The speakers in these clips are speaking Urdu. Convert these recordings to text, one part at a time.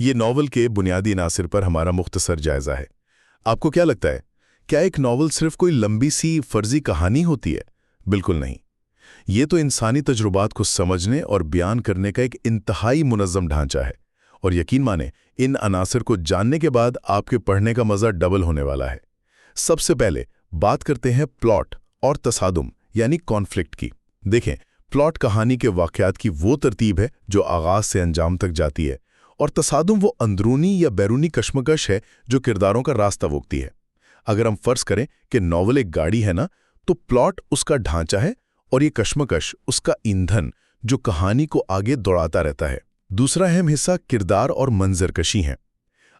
یہ ناول کے بنیادی عناصر پر ہمارا مختصر جائزہ ہے۔ آپ کو کیا لگتا ہے؟ کیا ایک ناول صرف کوئی لمبی سی فرضی کہانی ہوتی ہے؟ بالکل نہیں۔ یہ تو انسانی تجربات کو سمجھنے اور بیان کرنے کا ایک انتہائی منظم ڈھانچہ ہے، اور یقین مانیں ان عناصر کو جاننے کے بعد آپ کے پڑھنے کا مزہ ڈبل ہونے والا ہے۔ سب سے پہلے بات کرتے ہیں پلاٹ اور تصادم یعنی کانفلکٹ کی۔ دیکھیں، پلاٹ کہانی کے واقعات کی وہ ترتیب ہے جو آغاز سے انجام تک جاتی ہے، اور تصادم وہ اندرونی یا بیرونی کشمکش ہے جو کرداروں کا راستہ روکتی ہے۔ اگر ہم فرض کریں کہ ناول ایک گاڑی ہے نا، تو پلاٹ اس کا ڈھانچہ ہے اور یہ کشمکش اس کا ایندھن جو کہانی کو آگے دوڑاتا رہتا ہے۔ دوسرا اہم حصہ کردار اور منظر کشی ہیں۔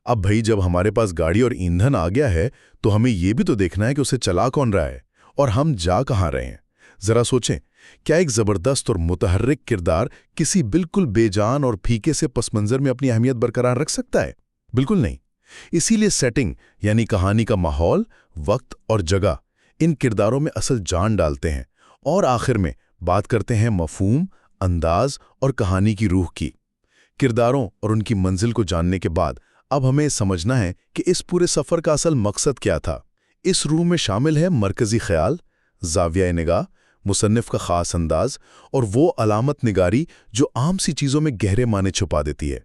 اب بھائی جب ہمارے پاس گاڑی اور ایندھن آ گیا ہے تو ہمیں یہ بھی تو دیکھنا ہے کہ اسے چلا کون رہا ہے اور ہم جا کہاں رہے ہیں۔ ذرا سوچیں، کیا ایک زبردست اور متحرک کردار کسی بالکل بے جان اور پھیکے سے پس منظر میں اپنی اہمیت برقرار رکھ سکتا ہے؟ بالکل نہیں۔ اسی لیے سیٹنگ یعنی کہانی کا ماحول، وقت اور جگہ ان کرداروں میں اصل جان ڈالتے ہیں۔ اور آخر میں بات کرتے ہیں مفہوم، انداز اور کہانی کی روح کی۔ کرداروں اور ان کی منزل کو جاننے کے بعد اب ہمیں سمجھنا ہے کہ اس پورے سفر کا اصل مقصد کیا تھا۔ اس روح میں شامل ہے مرکزی خیال، زاویہ نگاہ، مصنف کا خاص انداز اور وہ علامت نگاری جو عام سی چیزوں میں گہرے معنی چھپا دیتی ہے۔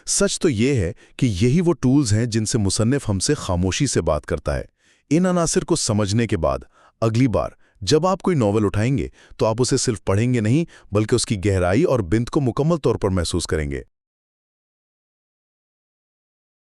سچ تو یہ ہے کہ یہی وہ ٹولز ہیں جن سے مصنف ہم سے خاموشی سے بات کرتا ہے۔ ان عناصر کو سمجھنے کے بعد اگلی بار جب آپ کوئی ناول اٹھائیں گے تو آپ اسے صرف پڑھیں گے نہیں، بلکہ اس کی گہرائی اور بنت کو مکمل طور پر محسوس کریں گے۔